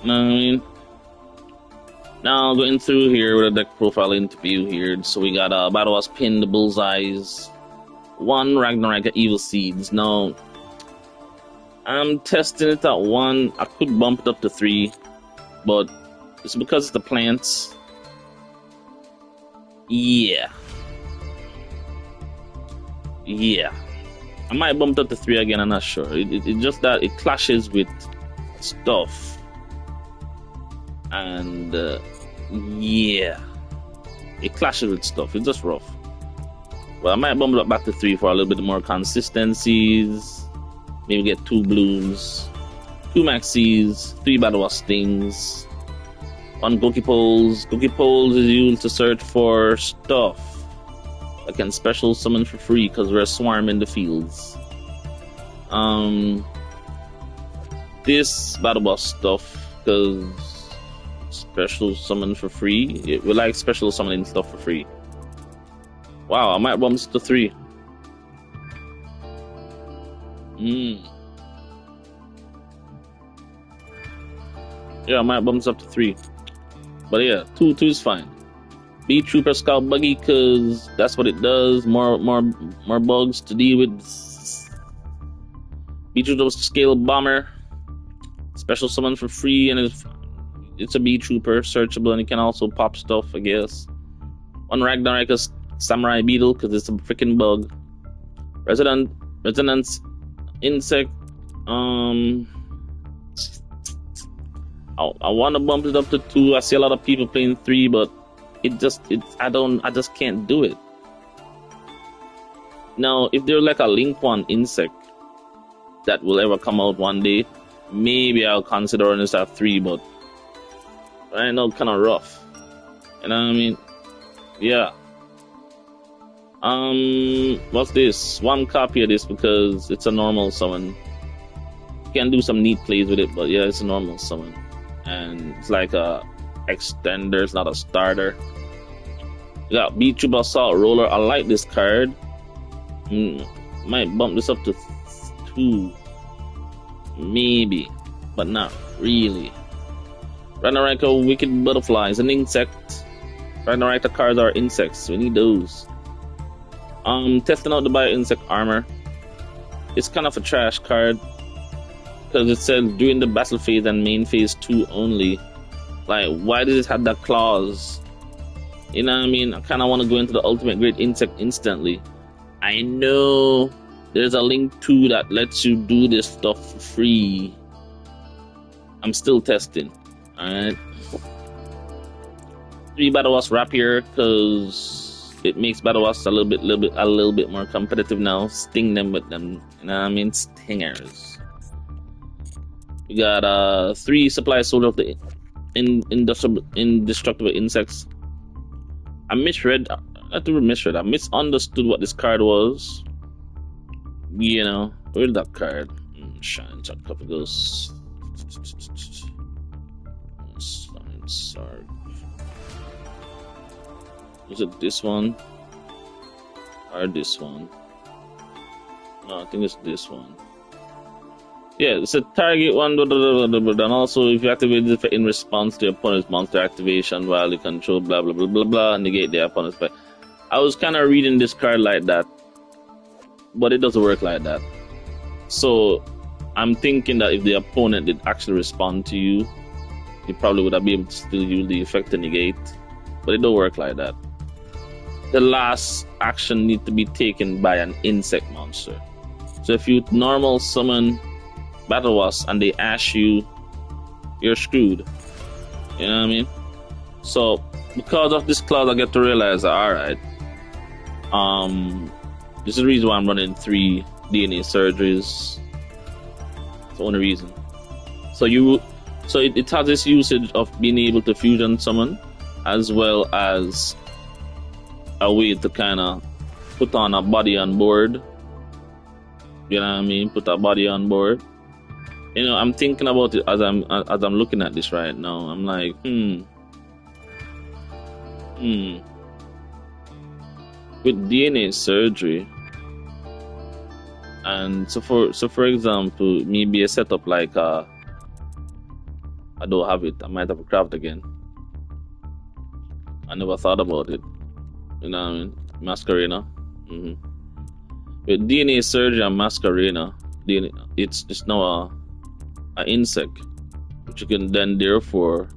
know what I mean? Now going through here with a deck profile interview here. So we got Battlewasp Pin, the Bullseyes, 1 Ragnarok Evil Seeds. Now I'm testing it at 1. I could bump it up to 3, but it's because of the plants. Yeah. I might bump it up to 3 again, I'm not sure. It just that it clashes with stuff. And yeah, it clashes with stuff. It's just rough. Well, I might bump it up back to 3 for a little bit more consistencies. Maybe get 2 blooms, 2 maxis, 3 Battlewasp stings, 1 Goki Poles. Goki Poles is used to search for stuff. I can special summon for free because we're a swarm in the fields. This Battlewasp stuff because special summon for free. We like special summoning stuff for free. Wow, I might bump this to 3. Yeah, I might bump this up to 3. But yeah, 2 is fine. Beetrooper Scout Buggy, cause that's what it does. More bugs to deal with. Beetrooper Scale Bomber. Special summon for free, and it's a Beetrooper, searchable, and it can also pop stuff, I guess. 1 Ragnarok Samurai Beetle, cause it's a freaking bug. Resonance Insect. I want to bump it up to 2. I see a lot of people playing 3, but I just can't do it. Now, if there's like a Link 1 insect that will ever come out one day, maybe I'll consider running this at 3, but right now kind of rough. You know what I mean? Yeah. What's this? 1 copy of this because it's a normal summon. You can do some neat plays with it, but yeah, it's a normal summon. And it's like a extender, it's not a starter. We got Beetrooper Assault Roller. I like this card. Might bump this up to 2. Maybe, but not really. Ragnarok Wicked Butterfly is an insect. Ragnarok cards are insects. We need those. Testing out the Bio Insect Armor. It's kind of a trash card because it says during the battle phase and main phase 2 only. Like, why does it have that clause? You know what I mean? I kind of want to go into the Ultimate Great Insect instantly. I know there's a Link 2 that lets you do this stuff for free. I'm still testing. Alright. 3 Battlewasp Rapier because it makes Battlewasp a little bit more competitive now. Sting them with them, you know what I mean? Stingers. We got 3 Supply Soldier of the Indestructible Insects. I misunderstood what this card was. You know, where's that card? Shine Copy goes. Sorry. Is it this one? Or this one? No, I think it's this one. Yeah, it's a target one, and also if you activate it in response to your opponent's monster activation while you control blah blah blah blah blah, negate their opponent's play. I was kind of reading this card like that, but it doesn't work like that. So I'm thinking that if the opponent did actually respond to you, you probably would have been able to still use the effect to negate, but it don't work like that. The last action needs to be taken by an insect monster. So if you normal summon Battlewasp and they ash you, you're screwed. You know what I mean? So because of this clause, I get to realize that alright, this is the reason why I'm running 3 DNA surgeries. It's the only reason. So it has this usage of being able to fusion summon, as well as a way to kind of put on a body on board. You know what I mean? Put a body on board. You know, I'm thinking about it as I'm looking at this right now. I'm like, with DNA surgery, and so for example, maybe a setup like I don't have it. I might have to craft again. I never thought about it. You know what I mean? Masquerena. With DNA Surge and Masquerena, it's now a insect, which you can then therefore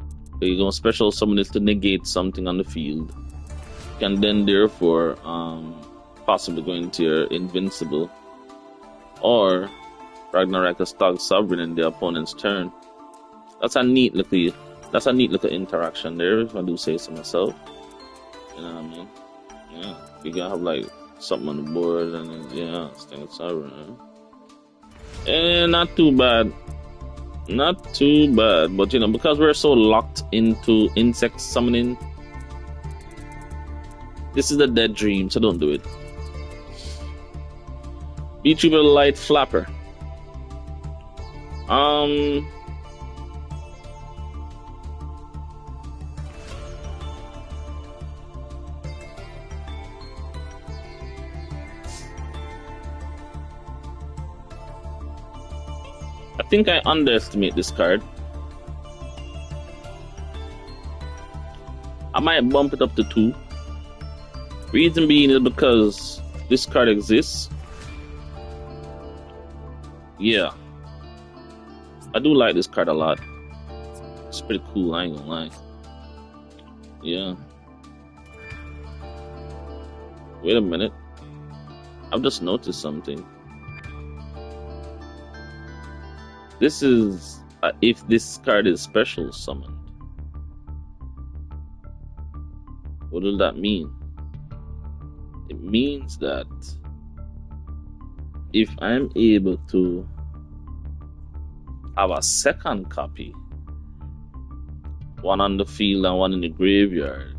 you go special summon it to negate something on the field. You can then therefore possibly go into your invincible or Ragnarok a Stog Sovereign in the opponent's turn. That's a neat little interaction there, if I do say so myself. You know what I mean? Yeah. You gotta have like something on the board and then, yeah, Stog Sovereign. Eh, not too bad. Not too bad, but you know, because we're so locked into insect summoning, this is a dead dream, so don't do it. Beetrooper Light Flapper. I think I underestimate this card. I might bump it up to 2. Reason being is because this card exists. Yeah. I do like this card a lot. It's pretty cool, I ain't gonna lie. Yeah. Wait a minute. I've just noticed something. This is if this card is special summoned. What does that mean? It means that if I'm able to have a second copy, one on the field and one in the graveyard,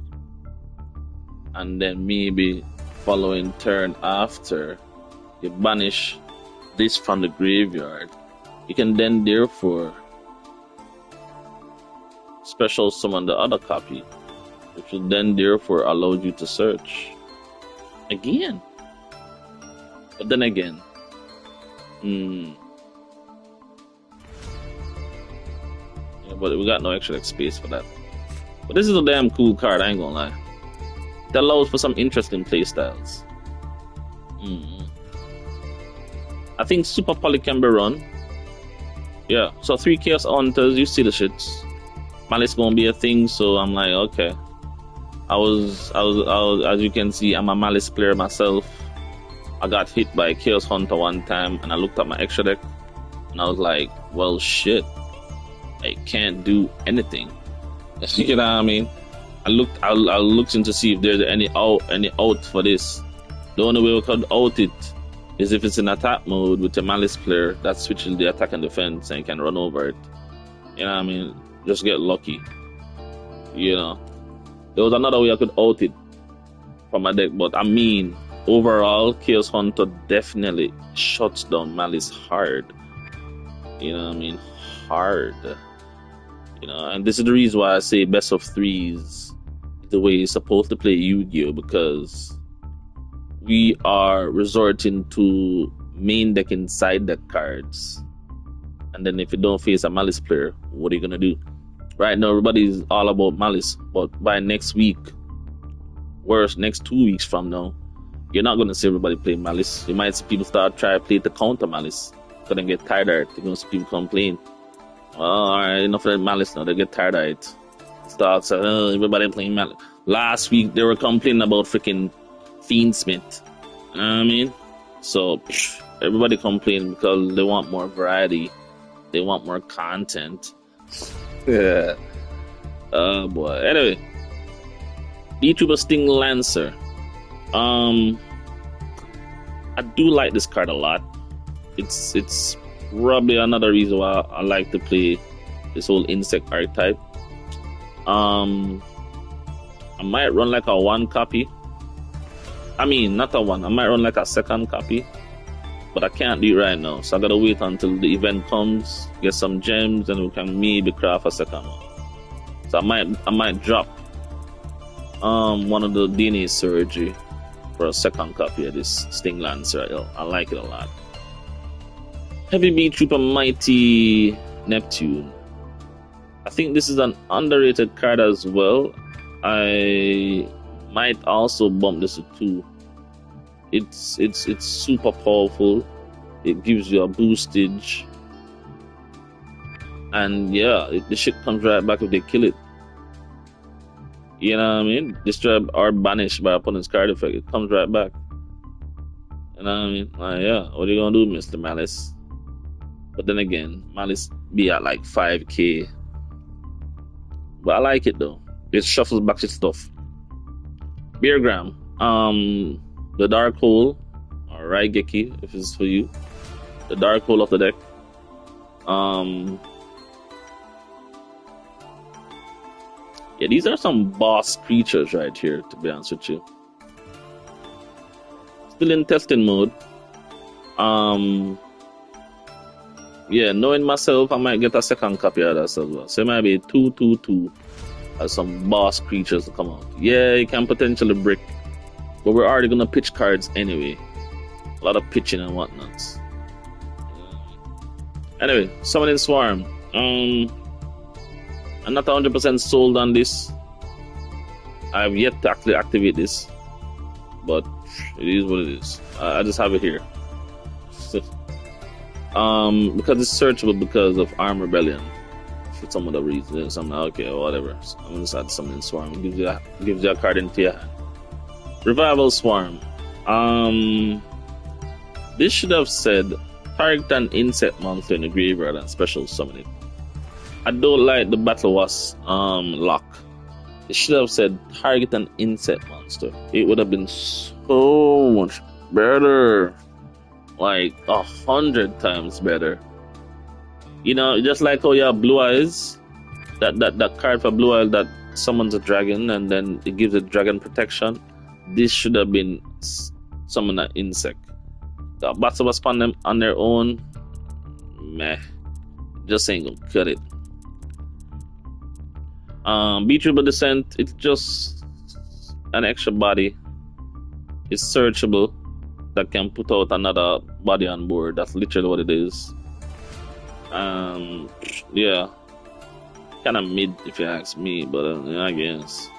and then maybe following turn after you banish this from the graveyard, you can then therefore special summon the other copy, which will then therefore allow you to search again. But then again, yeah, but we got no extra space for that. But this is a damn cool card, I ain't gonna lie. It allows for some interesting playstyles. I think Super Poly can be run. Yeah, so 3 Chaos Hunters, you see the shits. Malice gonna be a thing, so I'm like, okay. I was, as you can see, I'm a Malice player myself. I got hit by a Chaos Hunter one time, and I looked at my extra deck, and I was like, well, shit. I can't do anything. You know what I mean? I looked in to see if there's any out for this. The only way we could out it is if it's in attack mode with a Malice player that switches the attack and defense and can run over it. You know what I mean? Just get lucky. You know? There was another way I could out it from my deck, but I mean, overall, Chaos Hunter definitely shuts down Malice hard. You know what I mean? Hard. You know, and this is the reason why I say best of 3s is the way you're supposed to play Yu-Gi-Oh! Because we are resorting to main deck and side deck cards. And then if you don't face a Malice player, what are you gonna do? Right now, everybody's all about Malice, but by next week, worse, next 2 weeks from now, you're not gonna see everybody play Malice. You might see people start trying to play the counter Malice, so they get tired of it. You're gonna see people complain. Oh, alright, enough of that Malice now, they get tired of it. Start saying, oh, everybody playing Malice. Last week, they were complaining about freaking Fiendsmith. You know what I mean? So, everybody complains because they want more variety. They want more content. Yeah. Oh boy. Anyway. Beetrooper Sting Lancer. I do like this card a lot. It's probably another reason why I like to play this whole insect archetype. I might run like a 1 copy. I mean, not a 1. I might run like a 2nd copy. But I can't do it right now. So I gotta wait until the event comes, get some gems, and we can maybe craft a 2nd one. So I might drop one of the DNA Surgery for a 2nd copy of this Sting Lancer. I like it a lot. Heavy Beetrooper Mighty Neptune. I think this is an underrated card as well. I might also bump this to 2. It's super powerful. It gives you a boostage, and yeah, the shit comes right back if they kill it. You know what I mean? Destroy or banish by opponent's card effect. It comes right back. You know what I mean? Yeah, what are you gonna do, Mr. Malice? But then again, Malice be at like 5k. But I like it though. It shuffles back its stuff. Beergram. The Dark Hole. Alright, Geki, if it's for you. The Dark Hole of the deck. Yeah, these are some boss creatures right here, to be honest with you. Still in testing mode. Yeah, knowing myself, I might get a second copy of that as well. So it might be 2/2/2 as some boss creatures to come out. Yeah, you can potentially brick, but we're already gonna pitch cards anyway. A lot of pitching and whatnot. Anyway, Summoning Swarm. I'm not 100% sold on this. I've yet to actually activate this, but it is what it is. I just have it here. Because it's searchable because of Arm Rebellion for some other reason. So I'm like, okay, whatever. So I'm gonna start Summoning Swarm. It gives you a card into your hand. Revival Swarm. This should have said target an insect monster in the graveyard and special summon it. I don't like the Battlewasp lock. It should have said target an insect monster. It would have been so much better. Like 100 times better. You know, just like how you have Blue Eyes. That card for Blue Eyes that summons a dragon and then it gives a dragon protection. This should have been summon an insect. The Battlewasp on them on their own, meh. Just ain't gonna cut it. Beetrooper Descent, it's just an extra body. It's searchable that can put out another body on board. That's literally what it is. Yeah, kind of mid if you ask me, but I guess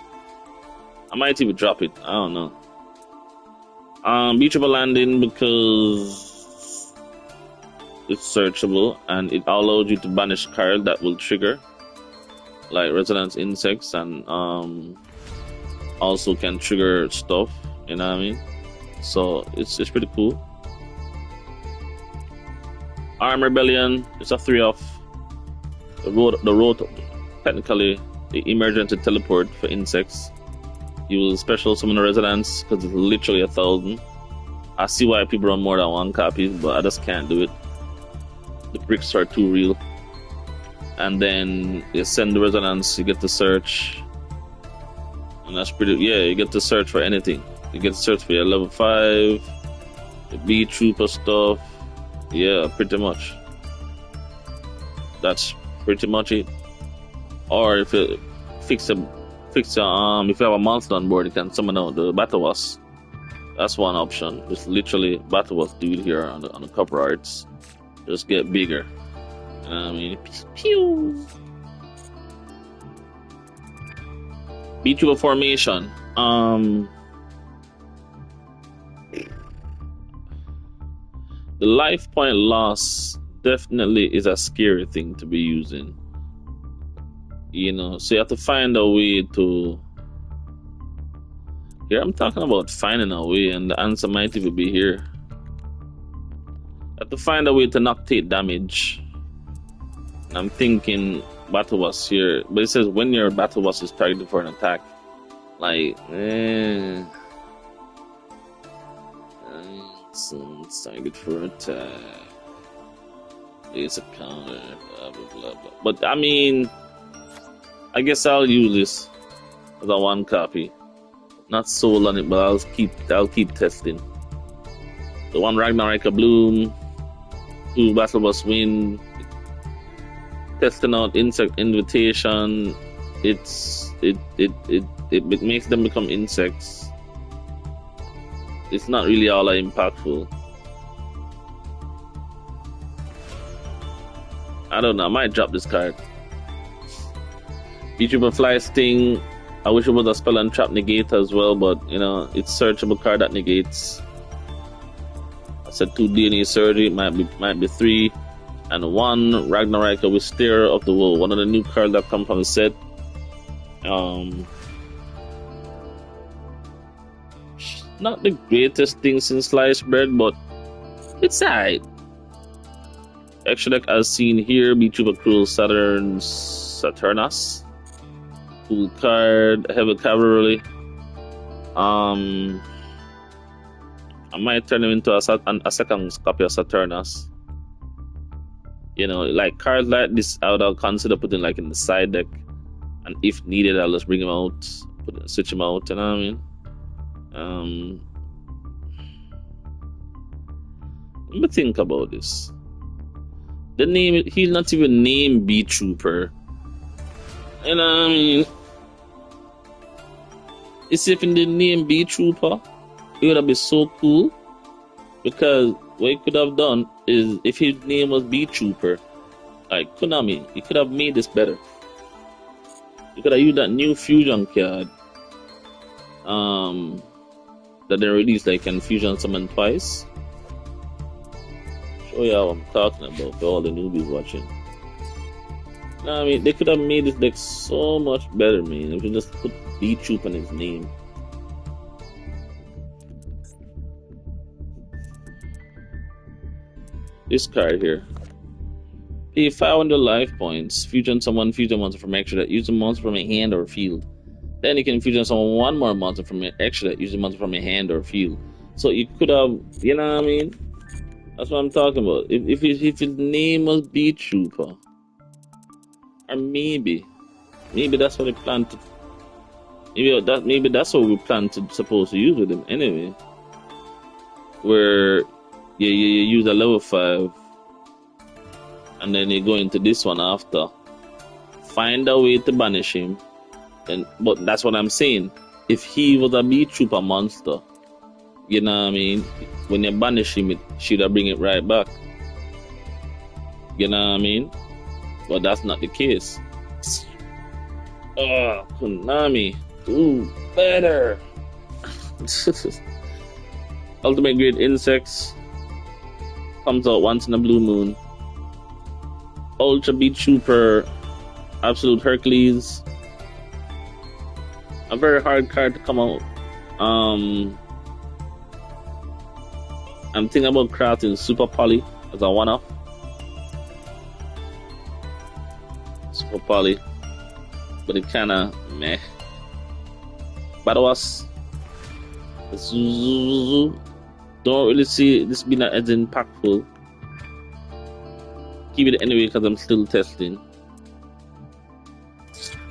I might even drop it. I don't know. Beetrooper Landing because it's searchable and it allows you to banish card that will trigger, like Resonance Insects, and also can trigger stuff. You know what I mean? So it's pretty cool. Arm Rebellion, it's a 3-off. The road technically the emergency teleport for insects. You will special summon a Resonance because it's literally 1,000. I see why people run more than 1 copy, but I just can't do it. The bricks are too real. And then you send the Resonance, you get to search. And that's pretty, yeah, you get to search for anything. You get to search for your level 5, the Beetrooper stuff. Yeah, pretty much. That's pretty much it. Or if you if you have a monster on board, you can summon out the Battlewasp. That's one option. Just literally Battlewasp dude here on the cover arts. Just get bigger. You know what I mean? Pew. Beetrooper formation. The life point loss definitely is a scary thing to be using. You know, so you have to find a way to. Here I'm talking about finding a way, and the answer might even be here. You have to find a way to not take damage. And I'm thinking Battlewasp here, but it says when your Battlewasp is targeted for an attack. Like, it's targeted for an attack. It's a counter, blah blah blah blah. But I mean, I guess I'll use this as a 1 copy. Not sold on it, but I'll keep testing. The 1 Ragnarok Bloom, 2 Battlewasp Wind, testing out Insect Invitation. It makes them become insects. It's not really all that impactful. I don't know. I might drop this card. Beetrooper Fly Sting. I wish it was a spell and trap negate as well, but you know, it's searchable card that negates. I said 2 DNA Surgery, might be 3. And 1 Ragnarok with Steer of the Wool, one of the new cards that come from the set. Not the greatest thing since sliced bread, but it's alright. Extra deck as seen here, Beetrooper Cruel Saturnus. Cool card, Heavy Cavalry. I might turn him into a second copy of Saturnus. You know, like cards like this, I would consider putting like in the side deck, and if needed, I'll just bring him out, switch him out. You know what I mean? Let me think about this. The name, he's not even named Beetrooper. You know what I mean? It's if in the name Beetrooper, it would have been so cool. Because what he could have done is, if his name was Beetrooper, like Konami, he could have made this better. You could have used that new fusion card that they released, like, can fusion summon twice. Show you what I'm talking about for all the newbies watching. I mean, they could have made this deck so much better, man, if you just put Beetrooper in his name. This card here. Pay 500 life points. Fusion summon fusion monster from extra that use a monster from a hand or field. Then you can fusion summon one more monster from an extra that use a monster from a hand or field. So you could have, you know what I mean? That's what I'm talking about. If his name was Beetrooper, or maybe that's what they planned to. Maybe that's what we plan to supposed to use with him anyway. Where you use a level 5, and then you go into this one after. Find a way to banish him. But that's what I'm saying. If he was a Beetrooper monster, you know what I mean? When you banish him, it should have bring it right back. You know what I mean? But that's not the case. Oh, Konami. Ooh, better. Ultimate Grade Insects. Comes out once in a blue moon. Ultra Beetrooper, Absolute Hercules. A very hard card to come out. I'm thinking about crafting Super Poly as a one-off. Super Poly, but it kinda meh. Battlewasp. Don't really see this being as impactful. Keep it anyway because I'm still testing.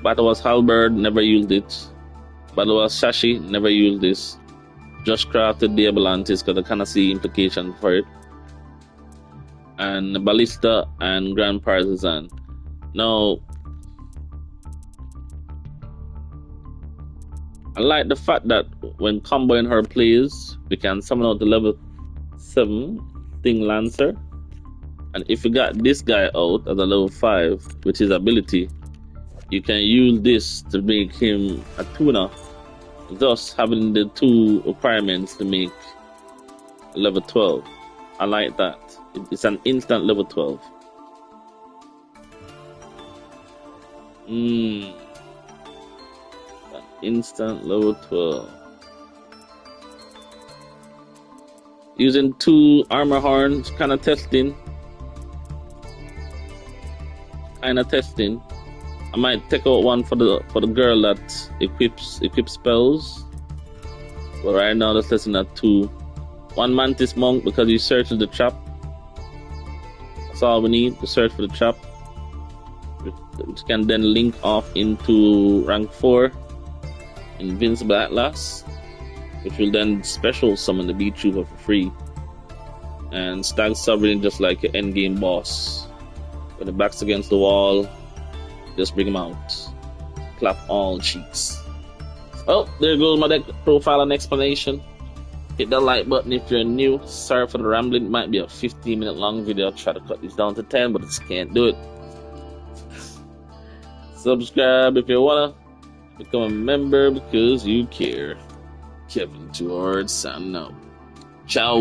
Battlewasp Halberd, never used it. Battlewasp Shashi, never used this. Just crafted the Avalantis because I kinda see implication for it. And Ballista and Grand Partisan. Now, I like the fact that when comboing her plays, we can summon out the level 7 Thing Lancer. And if you got this guy out as a level 5 with his ability, you can use this to make him a tuner, thus having the 2 requirements to make level 12. I like that. It's an instant level 12. An instant level 12. Using 2 armor horns, kind of testing. I might take out one for the girl that equips spells. But right now, let's listen at 2. 1 Mantis Monk because he searches the trap. That's all we need to search for the trap, which can then link off into rank 4 Invincible Atlas, which will then special summon the Beetrooper for free. And Stag Sovereign just like an endgame boss. When the back's against the wall, just bring him out. Clap all cheeks. Oh, there goes my deck profile and explanation. Hit that like button if you're new. Sorry for the rambling. It might be a 15-minute long video. I'll try to cut this down to 10, but I just can't do it. Subscribe if you wanna. Become a member because you care. Kevin Towards signing out. Ciao.